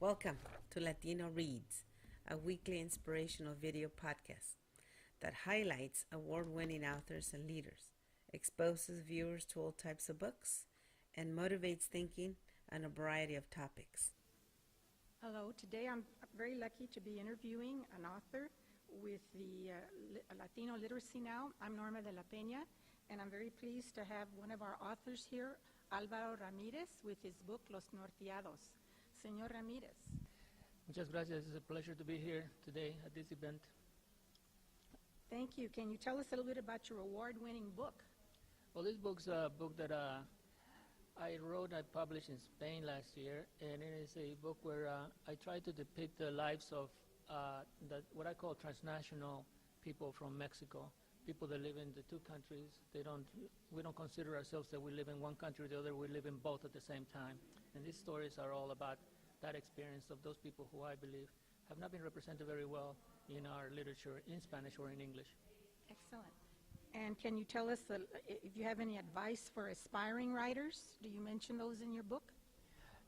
Welcome to Latino Reads, a weekly inspirational video podcast that highlights award-winning authors and leaders, exposes viewers to all types of books, and motivates thinking on a variety of topics. Hello, today I'm very lucky to be interviewing an author with the Latino Literacy Now. I'm Norma de la Peña, and I'm very pleased to have one of our authors here, Álvaro Ramírez, with his book, Los Norteados. Señor Ramírez. Muchas gracias. It's a pleasure to be here today at this event. Thank you. Can you tell us a little bit about your award-winning book? Well, this book's a book that I published in Spain last year, and it is a book where I try to depict the lives of what I call transnational people from Mexico, people that live in the two countries. We don't consider ourselves that we live in one country or the other. We live in both at the same time. And these stories are all about that experience of those people who I believe have not been represented very well in our literature in Spanish or in English. Excellent. And can you tell us if you have any advice for aspiring writers? Do you mention those in your book?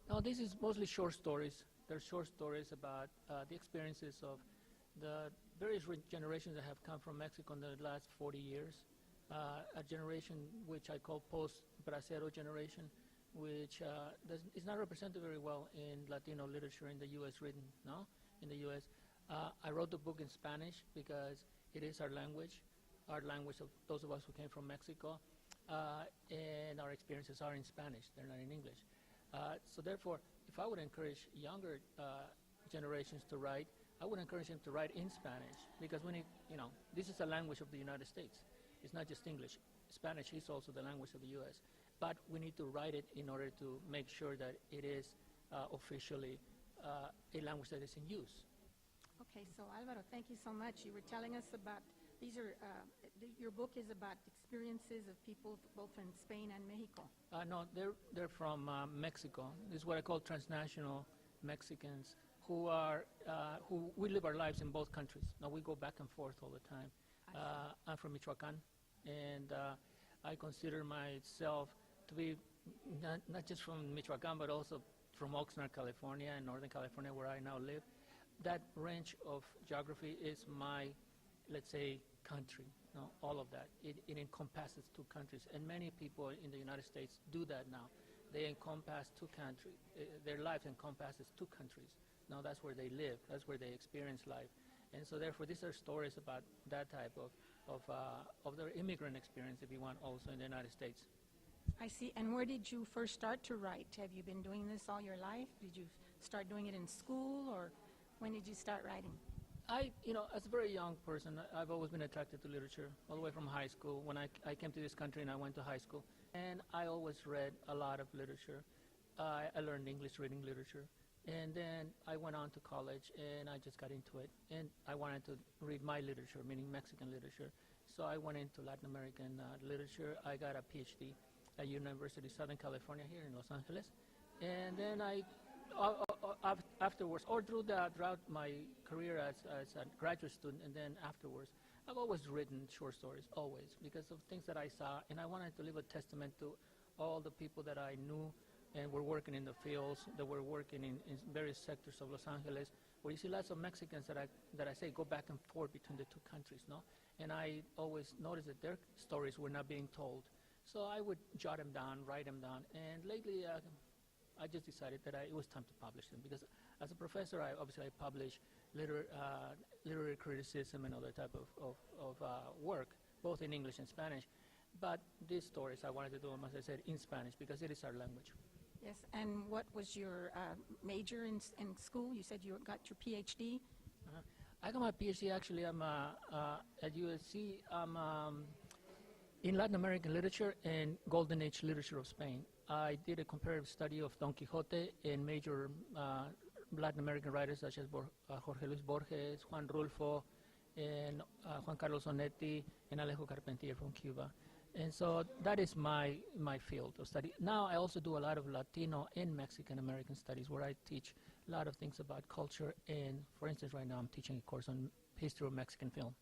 No, this is mostly short stories. They're short stories about the experiences of the various generations that have come from Mexico in the last 40 years. A generation which I call post-Bracero generation, which is not represented very well in Latino literature in the U.S. in the U.S. I wrote the book in Spanish because it is our language of those of us who came from Mexico, and our experiences are in Spanish. They're not in English. So therefore, if I would encourage younger generations to write, I would encourage them to write in Spanish, because this is a language of the United States. It's not just English. Spanish is also the language of the U.S., but we need to write it in order to make sure that it is officially a language that is in use. Okay, so Álvaro, thank you so much. You were telling us about, your book is about experiences of people both in Spain and Mexico. No, they're from Mexico. This is what I call transnational Mexicans who we live our lives in both countries. Now, we go back and forth all the time. I'm from Michoacán, and I consider myself to be not just from Michoacán, but also from Oxnard, California, and Northern California, where I now live. That range of geography is my, let's say, country. All of that. It encompasses two countries, and many people in the United States do that now. They encompass two countries. Their life encompasses two countries. Now that's where they live. That's where they experience life. And so therefore, these are stories about that type of their immigrant experience, if you want, also in the United States. I see. And where did you first start to write? Have you been doing this all your life? Did you start doing it in school, or when did you start writing? As a very young person, I've always been attracted to literature, all the way from high school. When I came to this country and I went to high school, and I always read a lot of literature. I learned English reading literature. And then I went on to college, and I just got into it. And I wanted to read my literature, meaning Mexican literature. So I went into Latin American literature. I got a PhD at University of Southern California here in Los Angeles. And then afterwards, or throughout my career as a graduate student, and then afterwards, I've always written short stories, always, because of things that I saw. And I wanted to leave a testament to all the people that I knew and were working in the fields, that were working in various sectors of Los Angeles, where you see lots of Mexicans that I say go back and forth between the two countries, And I always noticed that their stories were not being told. So I would jot them down, write them down, and lately I just decided that it was time to publish them, because as a professor, I publish literary criticism and other type of work, both in English and Spanish. But these stories I wanted to do them, as I said, in Spanish, because it is our language. Yes, and what was your major in school? You said you got your PhD? I got my PhD, actually. I'm at USC. I'm in Latin American literature and Golden Age literature of Spain. I did a comparative study of Don Quixote and major Latin American writers such as Jorge Luis Borges, Juan Rulfo, and Juan Carlos Onetti, and Alejo Carpentier from Cuba. And so that is my field of study. Now I also do a lot of Latino and Mexican American studies, where I teach a lot of things about culture. And for instance, right now I'm teaching a course on history of Mexican film.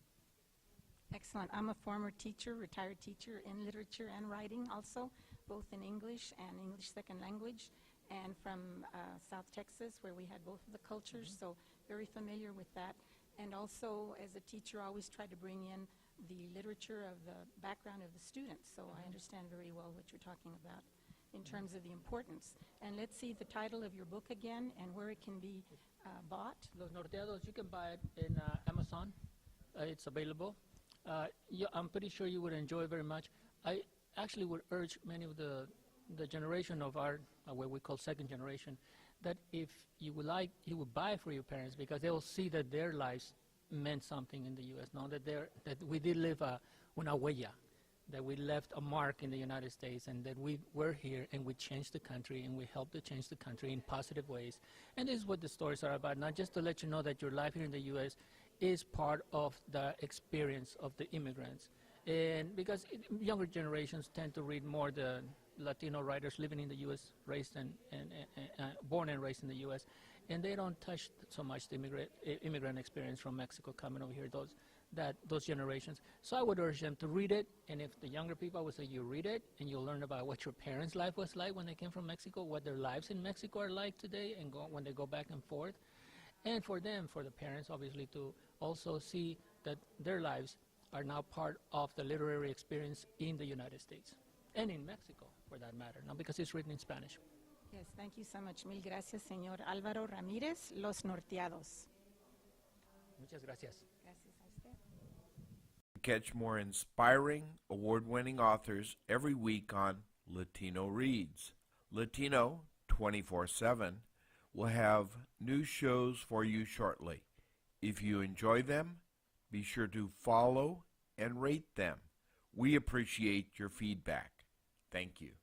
Excellent. I'm a former teacher, retired teacher in literature and writing also, both in English and English second language. and from South Texas, where we had both of the cultures, so very familiar with that. And also, as a teacher, I always try to bring in the literature of the background of the students, so I understand very well what you're talking about in terms of the importance. And let's see the title of your book again and where it can be bought. Los Norteados, you can buy it in Amazon. It's available. I'm pretty sure you would enjoy it very much. I actually would urge many of the generation of our, what we call second generation, that if you would like, you would buy for your parents, because they will see that their lives meant something in the U.S., know that we did live una huella, that we left a mark in the United States, and that we were here and we changed the country and we helped to change the country in positive ways. And this is what the stories are about, not just to let you know that your life here in the U.S. is part of the experience of the immigrants. And because younger generations tend to read more the Latino writers living in the U.S., raised and born and raised in the U.S., and they don't touch so much the immigrant experience from Mexico coming over here, those generations. So I would urge them to read it, and if the younger people, I would say you read it, and you'll learn about what your parents' life was like when they came from Mexico, what their lives in Mexico are like today, and when they go back and forth. And for them, for the parents, obviously, to also see that their lives are now part of the literary experience in the United States, and in Mexico, for that matter, now because it's written in Spanish. Yes, thank you so much. Mil gracias, señor Álvaro Ramírez, Los Norteados. Muchas gracias. Gracias a usted. Catch more inspiring, award-winning authors every week on Latino Reads. Latino 24/7 will have new shows for you shortly. If you enjoy them, be sure to follow and rate them. We appreciate your feedback. Thank you.